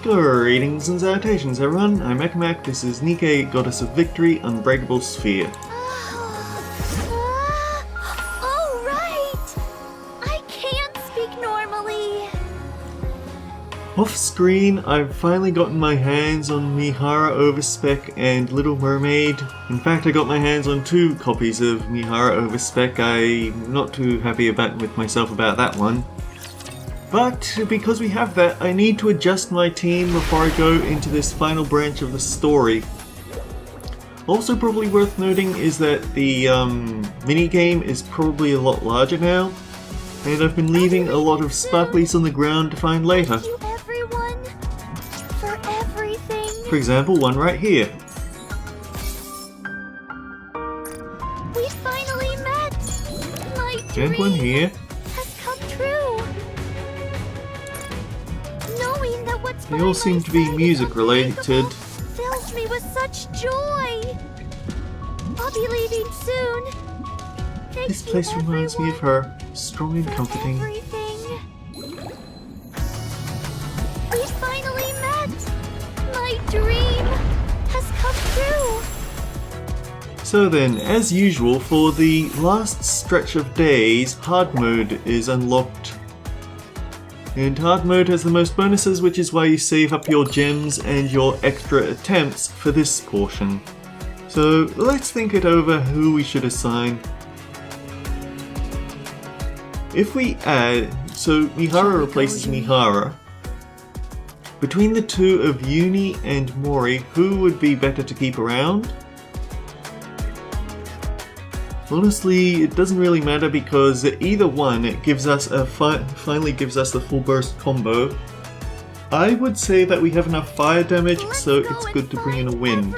Greetings and salutations everyone, I'm Ekamac, this is Nike, Goddess of Victory, Unbreakable Sphere. Oh, right! I can't speak normally. Off screen, I've finally gotten my hands on Mihara Overspec and Little Mermaid. In fact, I got my hands on 2 copies of Mihara Overspec. I'm not too happy with myself about that one. But because we have that, I need to adjust my team before I go into this final branch of the story. Also probably worth noting is that the minigame is probably a lot larger now, and I've been leaving a lot of sparklies on the ground to find later. Thank you, everyone, for everything. For example, one right here. We finally met. My And one dream here. has come true. Knowing that what's They all seem to be music related. fills me with such joy. I'll be leaving soon. Thank This you, place reminds me of everyone, her, strong and for comforting. everything. We finally met. My dream has come true. So then, as usual, for the last stretch of days, hard mode is unlocked. And hard mode has the most bonuses, which is why you save up your gems and your extra attempts for this portion. So let's think it over who we should assign. If we add, so Mihara replaces Mihara. Between the two of Uni and Mori, who would be better to keep around? Honestly, it doesn't really matter because either one gives us finally gives us the full burst combo. I would say that we have enough fire damage, so it's good to bring in a wind.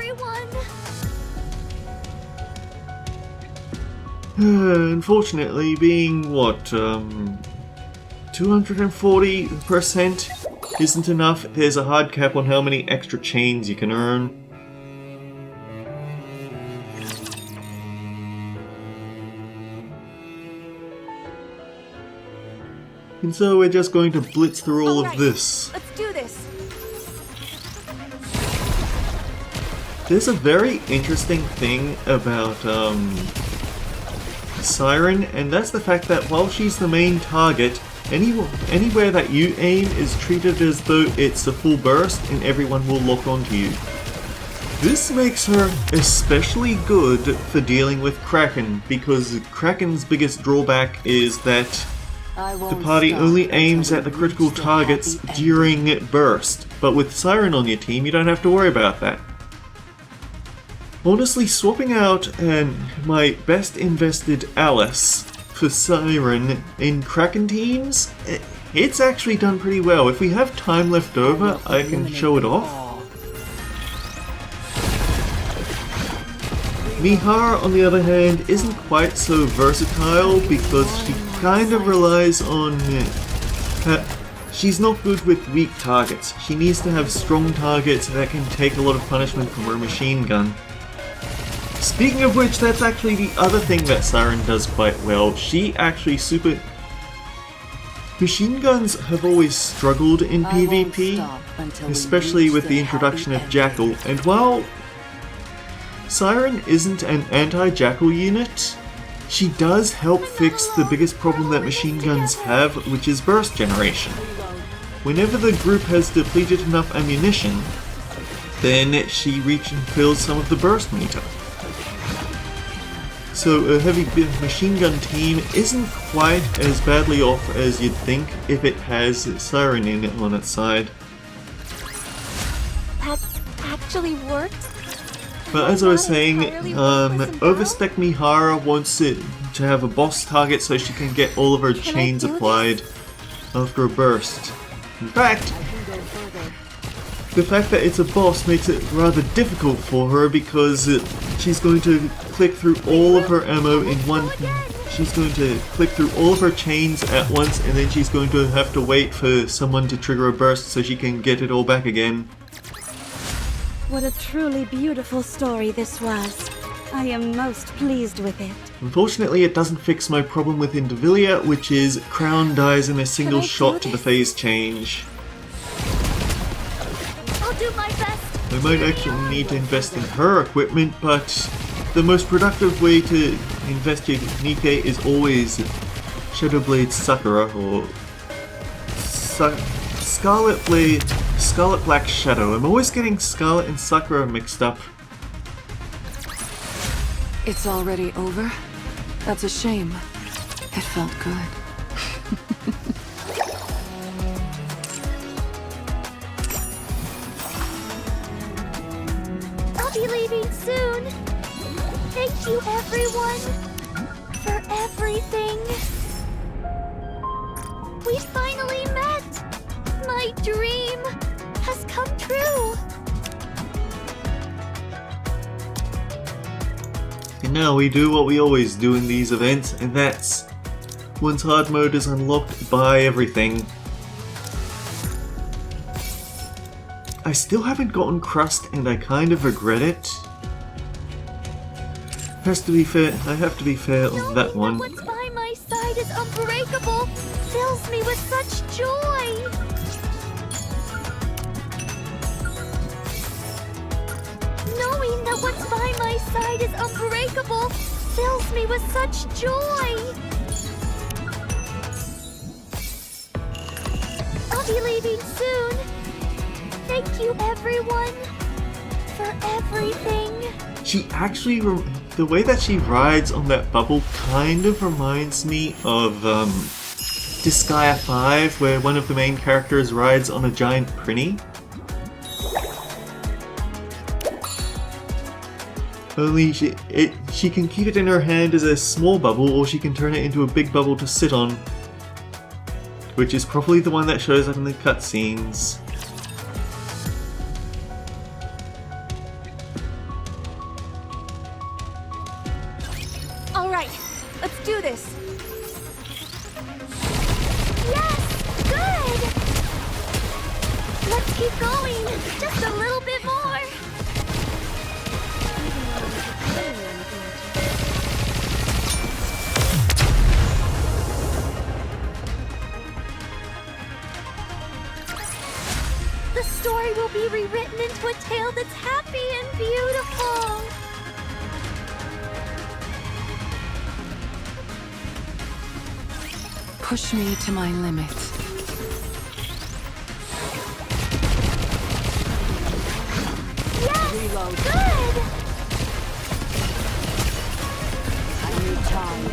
Unfortunately, being what, 240% isn't enough. There's a hard cap on how many extra chains you can earn. And so we're just going to blitz through all of this. Let's do this. There's a very interesting thing about Siren, and that's the fact that while she's the main target, anywhere that you aim is treated as though it's a full burst and everyone will lock onto you. This makes her especially good for dealing with Kraken, because Kraken's biggest drawback is that the party only aims at the critical targets during burst, but with Siren on your team you don't have to worry about that. Honestly, swapping out my best invested Alice for Siren in Kraken teams, it's actually done pretty well. If we have time left over, I can show it off. Mihara, on the other hand, isn't quite so versatile because she kind of relies on... she's not good with weak targets. She needs to have strong targets that can take a lot of punishment from her machine gun. Speaking of which, that's actually the other thing that Siren does quite well. She actually Machine guns have always struggled in PvP, especially with the introduction of Jackal, and while Siren isn't an anti-Jackal unit, she does help fix the biggest problem that machine guns have, which is burst generation. Whenever the group has depleted enough ammunition, then she refills some of the burst meter. So a heavy machine gun team isn't quite as badly off as you'd think if it has Siren in it on its side. That actually worked. But as I was saying, Overspec Mihara wants it to have a boss target so she can get all of her chains applied after a burst. In fact, the fact that it's a boss makes it rather difficult for her because she's going to click through all of her ammo in one... She's going to click through all of her chains at once, and then she's going to have to wait for someone to trigger a burst so she can get it all back again. What a truly beautiful story this was. I am most pleased with it. Unfortunately, it doesn't fix my problem with Indivilia, which is Crown dies in a single shot to the phase change. I'll do my best. I might actually need to invest in her equipment, but the most productive way to invest your Nikkei is always Shadowblade Sakura or Scarlet Black Shadow. I'm always getting Scarlet and Sakura mixed up. It's already over? That's a shame. It felt good. I'll be leaving soon. Thank you, everyone, for everything. We finally met. My dream has come true. And now we do what we always do in these events, and that's once hard mode is unlocked, buy everything. I still haven't gotten Crust, and I kind of regret it. Has to be fair. I have to be fair on that one. Knowing that what's by my side is unbreakable fills me with such joy. Knowing that what's by my side is unbreakable fills me with such joy. I'll be leaving soon. Thank you, everyone, for everything. She actually, the way that she rides on that bubble kind of reminds me of Disgaea 5, where one of the main characters rides on a giant prinny. Only she can keep it in her hand as a small bubble, or she can turn it into a big bubble to sit on, which is probably the one that shows up in the cutscenes. All right, let's do this. Yes, good. Let's keep going. Just a little bit more. The story will be rewritten into a tale that's happy and beautiful. Push me to my limit. Yes, good. I need time.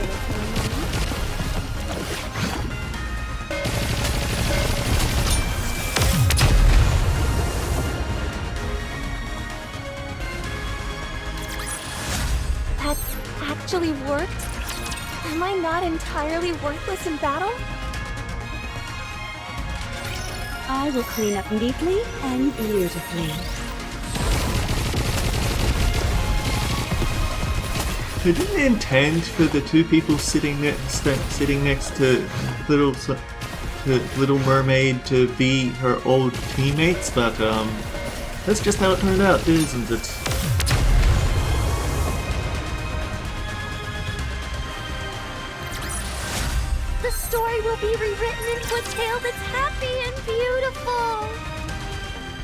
That actually worked? Am I not entirely worthless in battle? I will clean up neatly and beautifully. I didn't intend for the two people sitting next to Little Mermaid to be her old teammates, but that's just how it turned out, isn't it? The story will be rewritten into a tale that's happy and beautiful.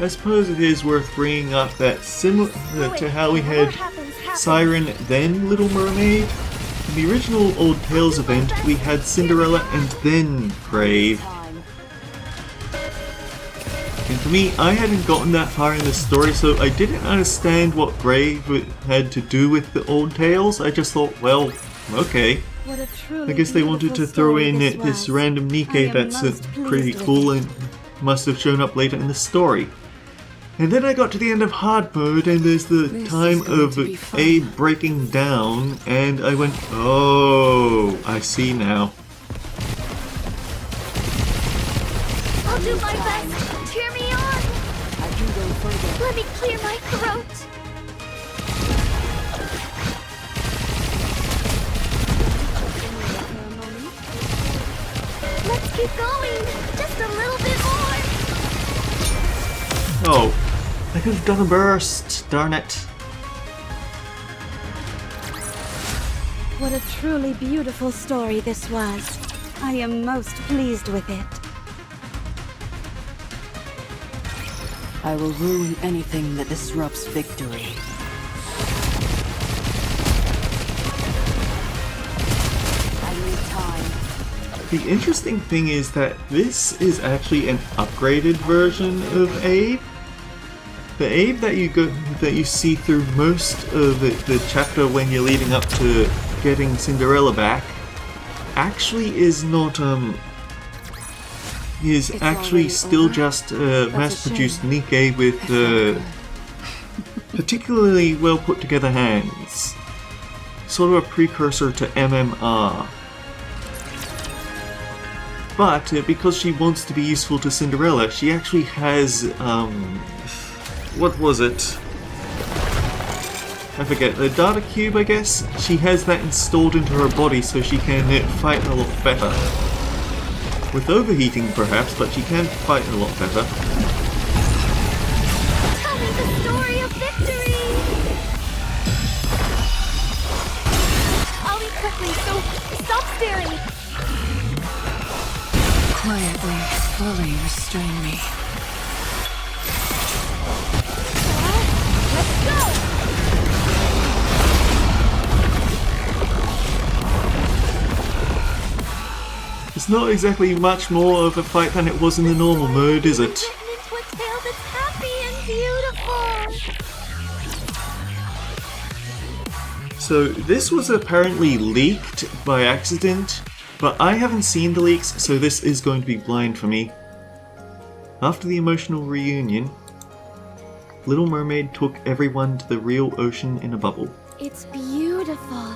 I suppose it is worth bringing up that similar to how we had Siren then Little Mermaid. In the original Old Tales event, we had Cinderella and then Brave. And for me, I hadn't gotten that far in the story, so I didn't understand what Brave had to do with the Old Tales. I just thought, well, okay. I guess they wanted to throw in this random Nikkei that's pretty cool and must have shown up later in the story. And then I got to the end of hard mode, and there's the time of A breaking down, and I went, oh, I see now. I'll do my best. Cheer me on. I can go further. Let me clear my throat. Let's keep going. Just a little bit more. Oh, I could have done a burst, darn it. What a truly beautiful story this was. I am most pleased with it. I will ruin anything that disrupts victory. I need time. The interesting thing is that this is actually an upgraded version of Abe. The Abe that you see through most of the chapter when you're leading up to getting Cinderella back actually is not is It's actually already still over? just That's a mass-produced shame. Nikkei with particularly well put together hands. Sort of a precursor to MMR. But because she wants to be useful to Cinderella, she actually has what was it? I forget, the data cube, I guess? She has that installed into her body so she can fight a lot better. With overheating perhaps, but she can fight a lot better. Tell me the story of victory! I'll eat quickly, so stop staring! Quietly, fully restrain me. Let's go! It's not exactly much more of a fight than it was in the normal mode, is it? Written into a tale that's happy and beautiful! So this was apparently leaked by accident, but I haven't seen the leaks, so this is going to be blind for me. After the emotional reunion, Little Mermaid took everyone to the real ocean in a bubble. It's beautiful.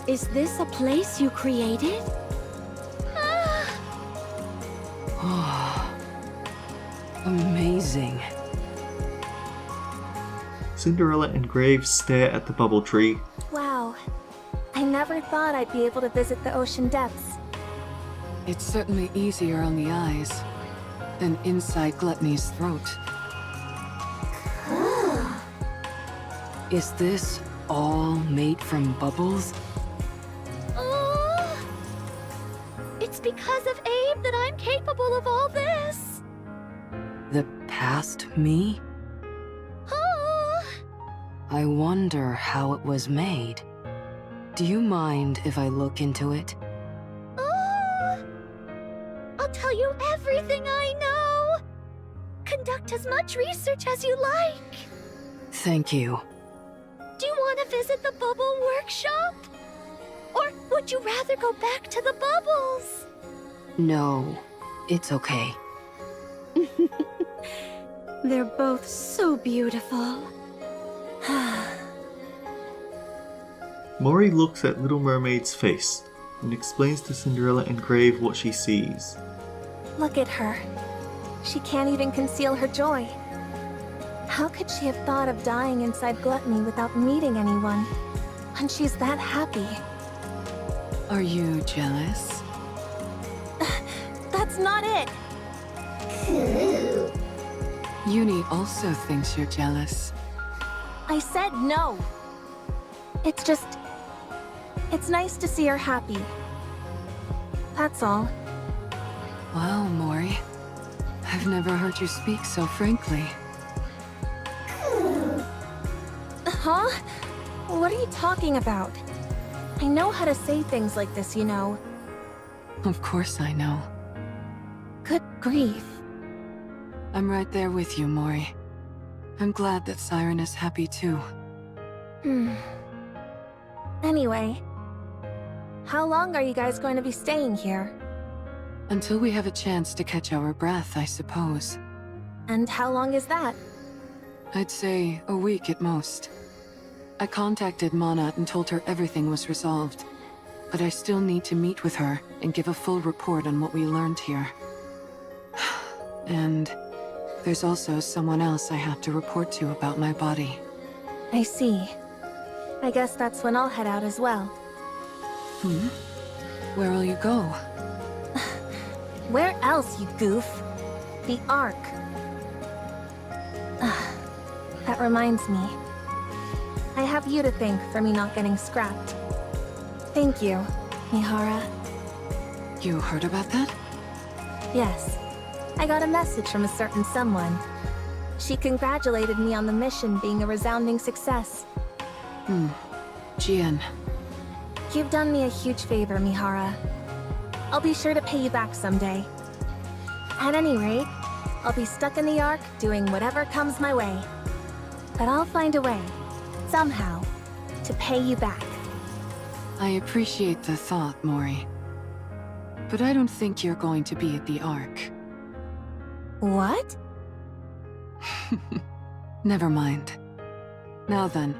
Is this a place you created? Amazing. Cinderella and Graves stare at the bubble tree. Wow. I never thought I'd be able to visit the ocean depths. It's certainly easier on the eyes than inside Gluttony's throat. Is this all made from bubbles? Oh, it's because of Abe that I'm capable of all this. The past me? Oh, I wonder how it was made. Do you mind if I look into it? oh. I'll tell you everything I know. Conduct as much research as you like. Thank you. Do you want to visit the bubble workshop? Or would you rather go back to the bubbles? No, it's okay. They're both so beautiful. Mori looks at Little Mermaid's face and explains to Cinderella and Grave what she sees. Look at her. She can't even conceal her joy. How could she have thought of dying inside Gluttony without meeting anyone? And she's that happy. Are you jealous? That's not it! Uni also thinks you're jealous. I said no. It's just... it's nice to see her happy. That's all. Wow, Mori. I've never heard you speak so frankly. Huh? What are you talking about? I know how to say things like this, you know. Of course I know. Good grief. I'm right there with you, Mori. I'm glad that Siren is happy too. Anyway, how long are you guys going to be staying here? Until we have a chance to catch our breath, I suppose. And how long is that? I'd say a week at most. I contacted Mana and told her everything was resolved. But I still need to meet with her and give a full report on what we learned here. And there's also someone else I have to report to about my body. I see. I guess that's when I'll head out as well. Where will you go? Where else, you goof? The Ark. That reminds me. I have you to thank for me not getting scrapped. Thank you, Mihara. You heard about that? Yes. I got a message from a certain someone. She congratulated me on the mission being a resounding success. Jian. You've done me a huge favor, Mihara. I'll be sure to pay you back someday. At any rate, I'll be stuck in the Ark doing whatever comes my way. But I'll find a way, somehow, to pay you back. I appreciate the thought, Mori. But I don't think you're going to be at the Ark. What? Never mind. Now then,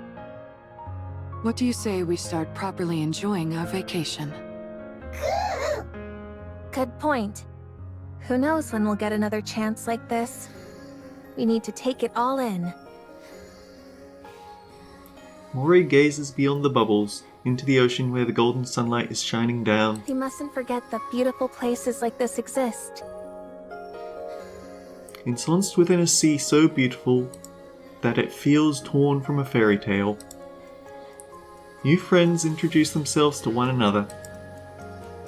what do you say we start properly enjoying our vacation? Good point. Who knows when we'll get another chance like this? We need to take it all in. Mori gazes beyond the bubbles, into the ocean where the golden sunlight is shining down. We mustn't forget that beautiful places like this exist. Ensconced within a sea so beautiful that it feels torn from a fairy tale. New friends introduce themselves to one another.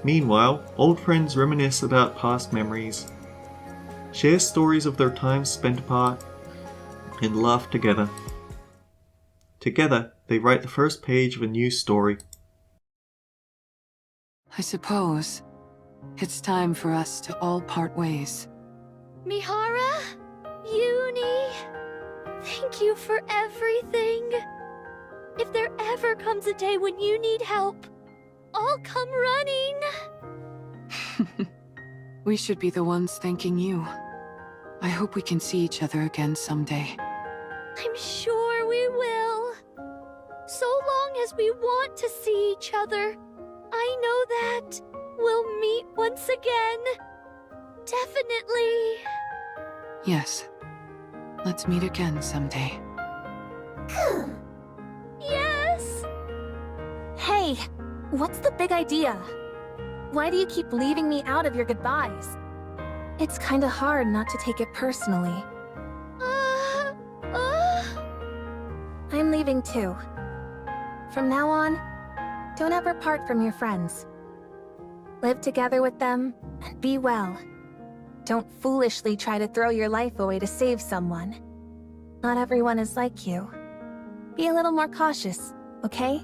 Meanwhile, old friends reminisce about past memories, share stories of their time spent apart, and laugh together. Together, they write the first page of a new story. I suppose it's time for us to all part ways. Mihara, Uni, thank you for everything. If there ever comes a day when you need help, I'll come running. We should be the ones thanking you. I hope we can see each other again someday. I'm sure we will. So long as we want to see each other, I know that we'll meet once again. Definitely. Yes. Let's meet again someday. Yes! Hey, what's the big idea? Why do you keep leaving me out of your goodbyes? It's kinda hard not to take it personally. I'm leaving too. From now on, don't ever part from your friends. Live together with them, and be well. Don't foolishly try to throw your life away to save someone. Not everyone is like you. Be a little more cautious, okay?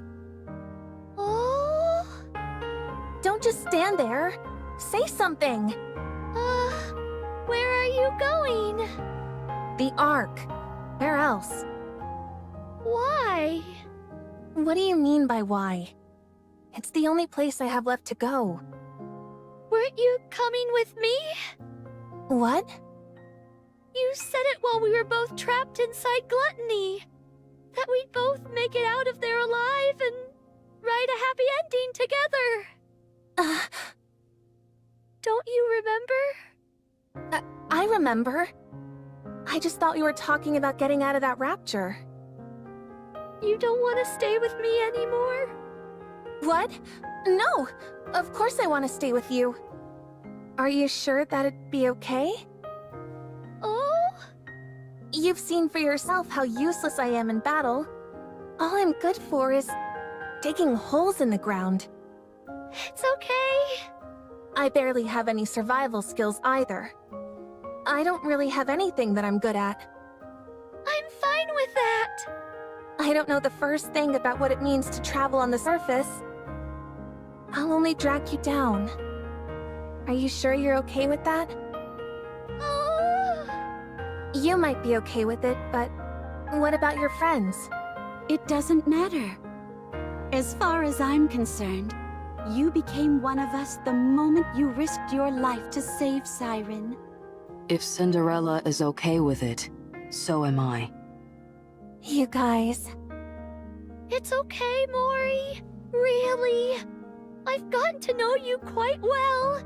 Oh? Don't just stand there. Say something. Where are you going? The Ark. Where else? Why? What do you mean by why? It's the only place I have left to go. Weren't you coming with me? What? You said it while we were both trapped inside Gluttony. That we'd both make it out of there alive and write a happy ending together. Don't you remember? I remember. I just thought you were talking about getting out of that rapture. You don't want to stay with me anymore? What? No! Of course I want to stay with you. Are you sure that'd be okay? Oh? You've seen for yourself how useless I am in battle. All I'm good for is digging holes in the ground. It's okay. I barely have any survival skills either. I don't really have anything that I'm good at. I'm fine with that. I don't know the first thing about what it means to travel on the surface. I'll only drag you down. Are you sure you're okay with that? Oh. You might be okay with it, but what about your friends? It doesn't matter. As far as I'm concerned, you became one of us the moment you risked your life to save Siren. If Cinderella is okay with it, so am I. You guys... It's okay, Mori. Really. I've gotten to know you quite well.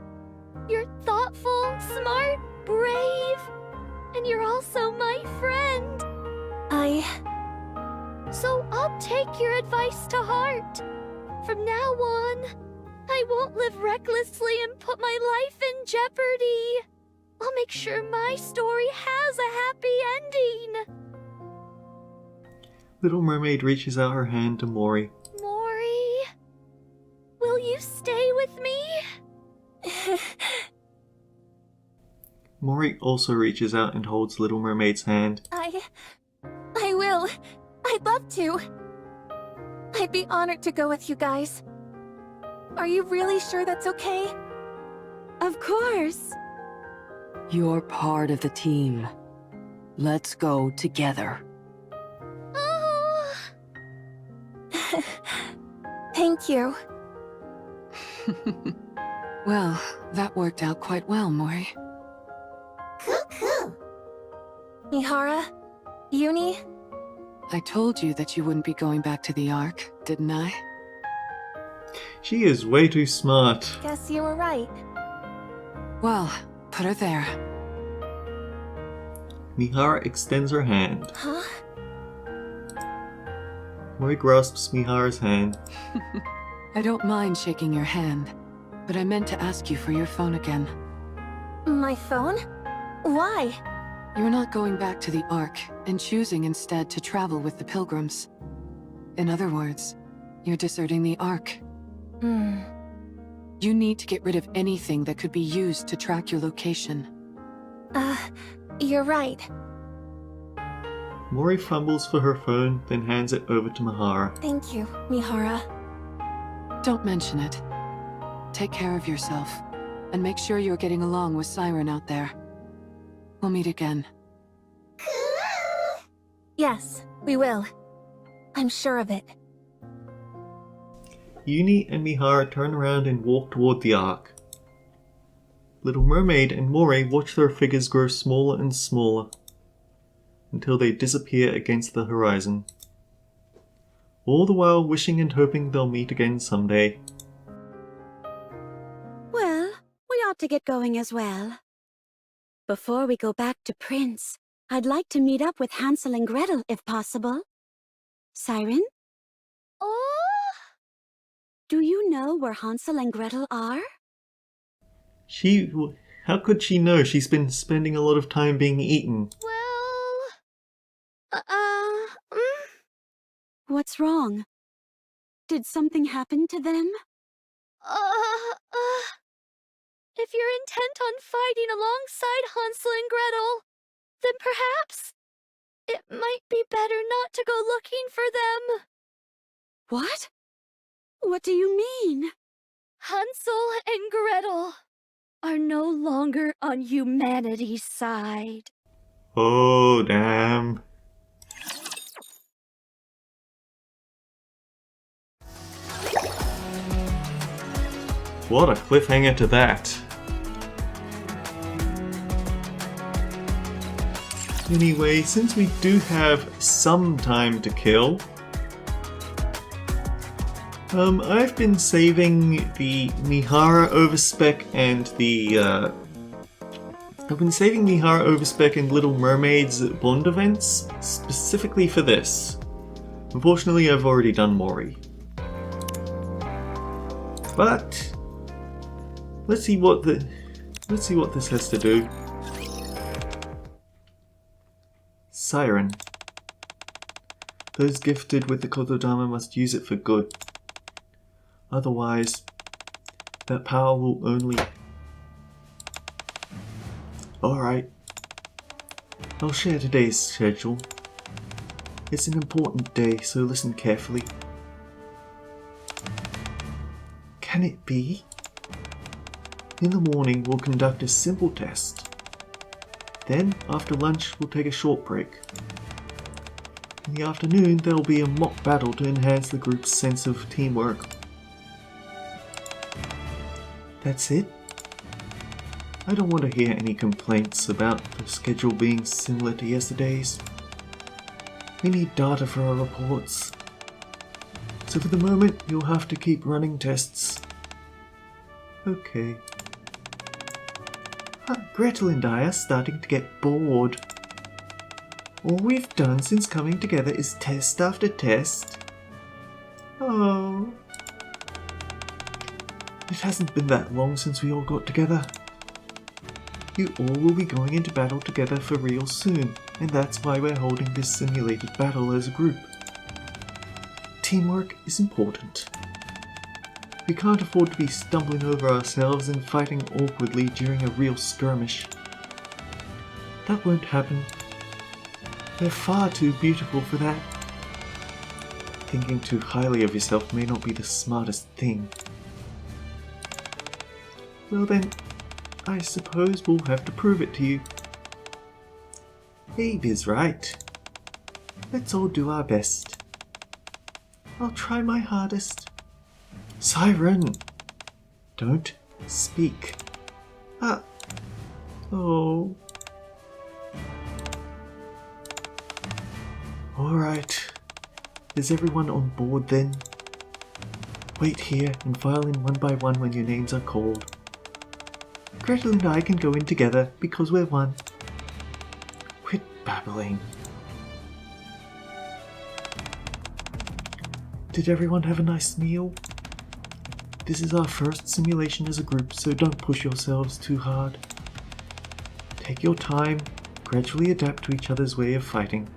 You're thoughtful, smart, brave, and you're also my friend. So I'll take your advice to heart. From now on, I won't live recklessly and put my life in jeopardy. I'll make sure my story has a happy ending. Little Mermaid reaches out her hand to Mori. Mori, will you stay with me? Mori also reaches out and holds Little Mermaid's hand. I will. I'd love to. I'd be honored to go with you guys. Are you really sure that's okay? Of course. You're part of the team. Let's go together. Oh. Thank you. Well, that worked out quite well, Mori. Mihara, Uni, I told you that you wouldn't be going back to the Ark, didn't I? She is way too smart. guess you were right. Well, put her there. Mihara extends her hand. Huh? Mori grasps Mihara's hand. I don't mind shaking your hand, but I meant to ask you for your phone again. My phone? Why? You're not going back to the Ark, and choosing instead to travel with the Pilgrims. In other words, you're deserting the Ark. You need to get rid of anything that could be used to track your location. You're right. Mori fumbles for her phone, then hands it over to Mihara. Thank you, Mihara. Don't mention it. Take care of yourself, and make sure you're getting along with Siren out there. We'll meet again. Yes, we will. I'm sure of it. Uni and Mihara turn around and walk toward the Ark. Little Mermaid and Mori watch their figures grow smaller and smaller until they disappear against the horizon. All the while wishing and hoping they'll meet again someday. Well, we ought to get going as well. Before we go back to Prince, I'd like to meet up with Hansel and Gretel if possible. Siren, Oh. do you know where Hansel and Gretel are? How could she know? She's been spending a lot of time being eaten. Well. What's wrong? Did something happen to them? If you're intent on fighting alongside Hansel and Gretel, then perhaps it might be better not to go looking for them. What? What do you mean? Hansel and Gretel are no longer on humanity's side. Oh, damn. What a cliffhanger to that. Anyway, since we do have some time to kill, I've been saving the Mihara overspec and Little Mermaid's Bond events specifically for this. Unfortunately, I've already done Mori. But let's see what this has to do. Siren. Those gifted with the Kokodama must use it for good. Otherwise, that power will only... Alright. I'll share today's schedule. It's an important day, so listen carefully. Can it be? In the morning, we'll conduct a simple test. Then, after lunch, we'll take a short break. In the afternoon, there'll be a mock battle to enhance the group's sense of teamwork. That's it? I don't want to hear any complaints about the schedule being similar to yesterday's. We need data for our reports. So for the moment, you'll have to keep running tests. Okay. Gretel and I are starting to get bored. All we've done since coming together is test after test. Oh. It hasn't been that long since we all got together. You all will be going into battle together for real soon, and that's why we're holding this simulated battle as a group. Teamwork is important. We can't afford to be stumbling over ourselves and fighting awkwardly during a real skirmish. That won't happen. They're far too beautiful for that. Thinking too highly of yourself may not be the smartest thing. Well then, I suppose we'll have to prove it to you. Abe is right. Let's all do our best. I'll try my hardest. Siren! Don't speak. Oh. Alright. Is everyone on board then? Wait here and file in one by one when your names are called. Gretel and I can go in together because we're one. Quit babbling. Did everyone have a nice meal? This is our first simulation as a group, so don't push yourselves too hard. Take your time, gradually adapt to each other's way of fighting.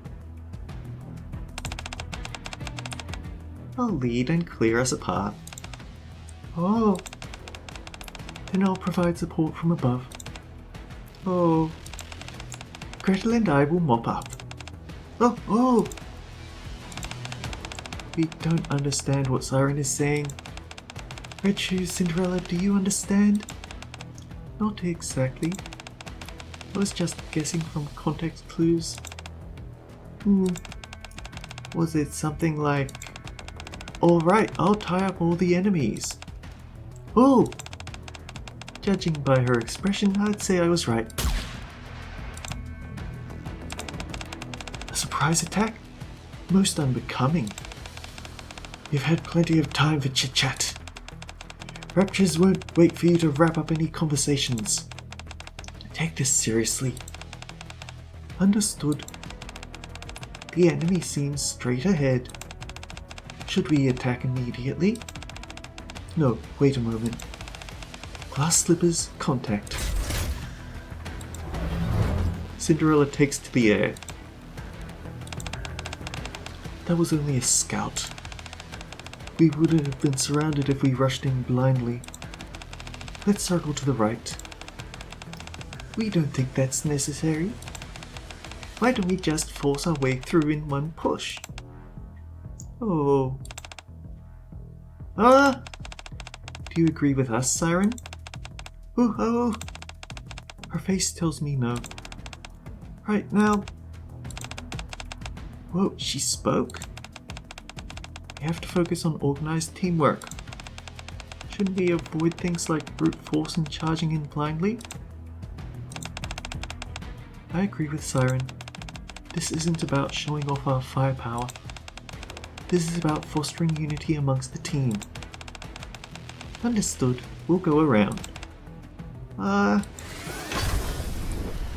I'll lead and clear us apart. Oh. Then I'll provide support from above. Oh. Gretel and I will mop up. Oh! We don't understand what Siren is saying. Red Shoes, Cinderella, do you understand? Not exactly. I was just guessing from context clues. Was it something like, alright, I'll tie up all the enemies? Oh! Judging by her expression, I'd say I was right. A surprise attack? Most unbecoming. You've had plenty of time for chit-chat. Raptures won't wait for you to wrap up any conversations. Take this seriously. Understood. The enemy seems straight ahead. Should we attack immediately? No, wait a moment. Glass slippers, contact. Cinderella takes to the air. That was only a scout. We wouldn't have been surrounded if we rushed in blindly. Let's circle to the right. We don't think that's necessary. Why don't we just force our way through in one push? Oh. Do you agree with us, Siren? Oh. Her face tells me no. Right now. Whoa, she spoke? We have to focus on organized teamwork. Shouldn't we avoid things like brute force and charging in blindly? I agree with Siren. This isn't about showing off our firepower. This is about fostering unity amongst the team. Understood. We'll go around.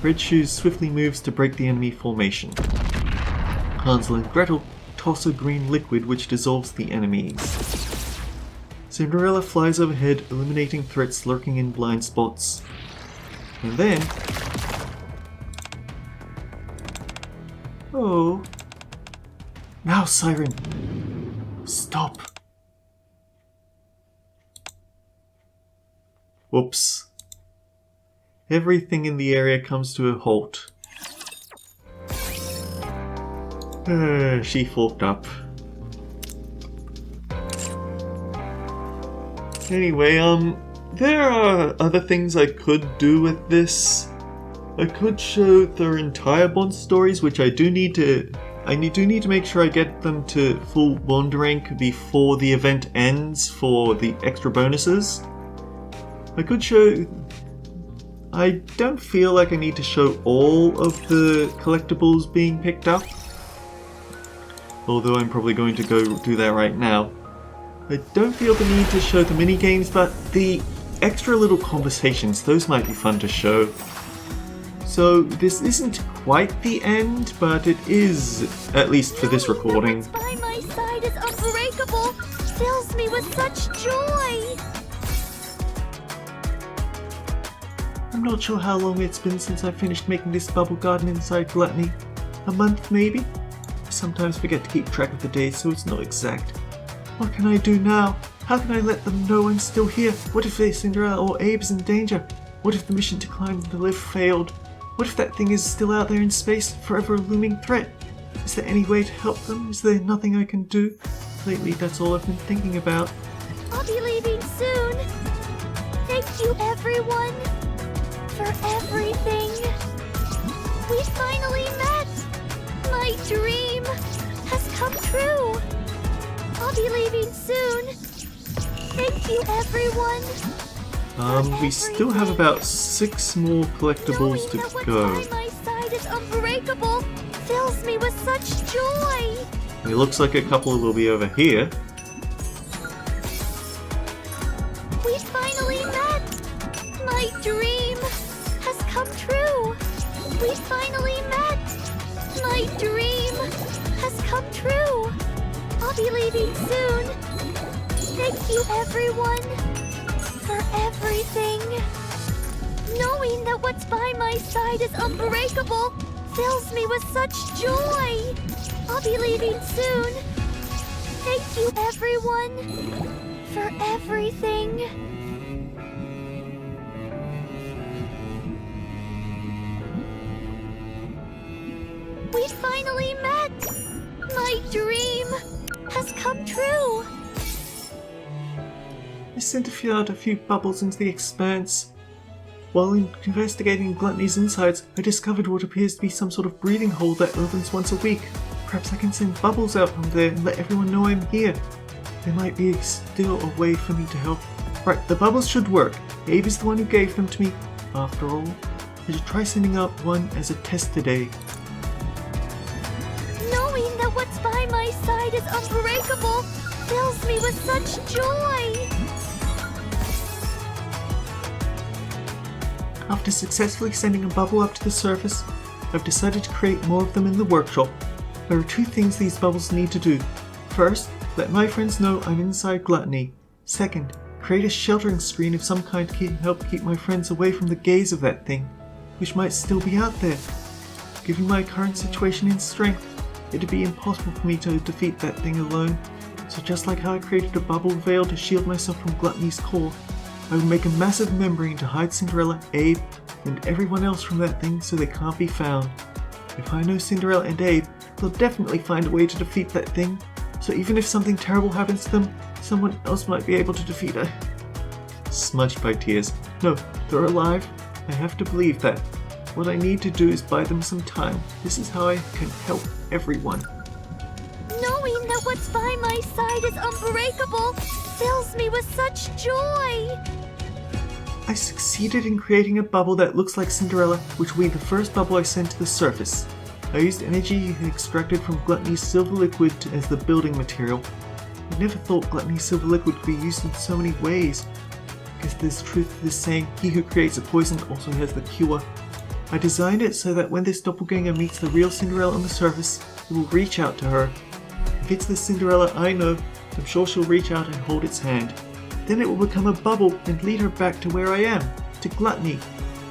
Red Shoes swiftly moves to break the enemy formation. Hansel and Gretel toss a green liquid which dissolves the enemies. Cinderella flies overhead, eliminating threats lurking in blind spots. And then... Oh... Now, Siren! Stop! Whoops. Everything in the area comes to a halt. She forked up. Anyway, there are other things I could do with this. I could show their entire Bond stories, which I do need to make sure I get them to full Bond rank before the event ends for the extra bonuses. I could show... I don't feel like I need to show all of the collectibles being picked up. Although I'm probably going to go do that right now. I don't feel the need to show the minigames, but the extra little conversations, those might be fun to show. So this isn't quite the end, but it is, at least for this recording. By my side is Unbreakable, fills me with such joy. I'm not sure how long it's been since I finished making this bubble garden inside Gluttony. A month, maybe? I sometimes forget to keep track of the days, so it's not exact. What can I do now? How can I let them know I'm still here? What if Cinderella or Abe is in danger? What if the mission to climb the lift failed? What if that thing is still out there in space, forever a looming threat? Is there any way to help them? Is there nothing I can do? Lately, that's all I've been thinking about. I'll be leaving soon. Thank you, everyone, for everything. We finally met. My dream has come true. I'll be leaving soon. Thank you, everyone. We still have about 6 more collectibles to go. Knowing that what's by my side is unbreakable fills me with such joy. It looks like a couple will be over here. We finally met. My dream has come true. We finally met. My dream has come true. I'll be leaving soon. Thank you, everyone, for everything. Knowing that what's by my side is unbreakable fills me with such joy. I'll be leaving soon. Thank you, everyone, for everything. We finally met. My dream has come true. I sent a few bubbles into the expanse. While investigating Gluttony's insides, I discovered what appears to be some sort of breathing hole that opens once a week. Perhaps I can send bubbles out from there and let everyone know I'm here. There might be still a way for me to help. Right, the bubbles should work. Abe is the one who gave them to me. After all, I should try sending out one as a test today. Knowing that what's by my side is unbreakable fills me with such joy. After successfully sending a bubble up to the surface, I've decided to create more of them in the workshop. There are 2 things these bubbles need to do. First, let my friends know I'm inside Gluttony. Second, create a sheltering screen of some kind to help keep my friends away from the gaze of that thing, which might still be out there. Given my current situation in strength, it'd be impossible for me to defeat that thing alone. So just like how I created a bubble veil to shield myself from Gluttony's core, I will make a massive membrane to hide Cinderella, Abe, and everyone else from that thing so they can't be found. If I know Cinderella and Abe, they'll definitely find a way to defeat that thing, so even if something terrible happens to them, someone else might be able to defeat her. Smudged by tears. No, they're alive. I have to believe that. What I need to do is buy them some time. This is how I can help everyone. Knowing that what's by my side is unbreakable fills me with such joy. I succeeded in creating a bubble that looks like Cinderella, which will be the first bubble I sent to the surface. I used energy extracted from Gluttony's silver liquid as the building material. I never thought Gluttony's silver liquid could be used in so many ways. I guess there's truth to this saying, he who creates a poison also has the cure. I designed it so that when this doppelganger meets the real Cinderella on the surface, it will reach out to her. If it's the Cinderella I know, I'm sure she'll reach out and hold its hand. Then it will become a bubble and lead her back to where I am, to Gluttony.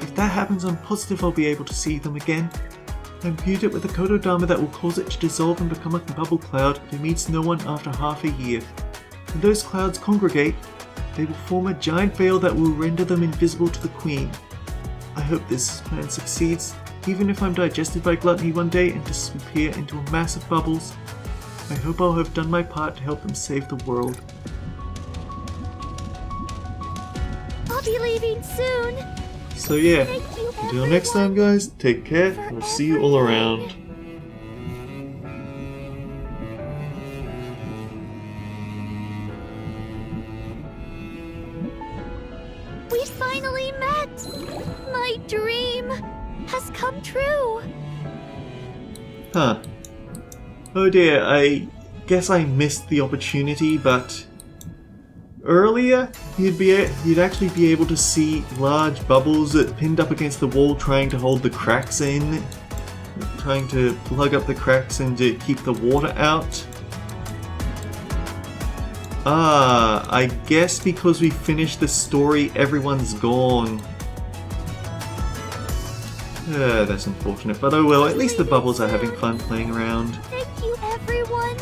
If that happens, I'm positive I'll be able to see them again. I imbued it with a Kododama that will cause it to dissolve and become a bubble cloud that meets no one after half a year. When those clouds congregate, they will form a giant veil that will render them invisible to the Queen. I hope this plan succeeds, even if I'm digested by Gluttony one day and disappear into a mass of bubbles. I hope I'll have done my part to help them save the world. I'll be leaving soon. So yeah, Thank you, until next time guys, take care, and we'll see you all around. We finally met. My dream has come true. Huh. Oh dear, I guess I missed the opportunity, but earlier you'd actually be able to see large bubbles that pinned up against the wall trying to hold the cracks in, trying to plug up the cracks and to keep the water out. Ah, I guess because we finished the story, everyone's gone. That's unfortunate, but oh well, at least the bubbles are having fun playing around. Thank you, everyone,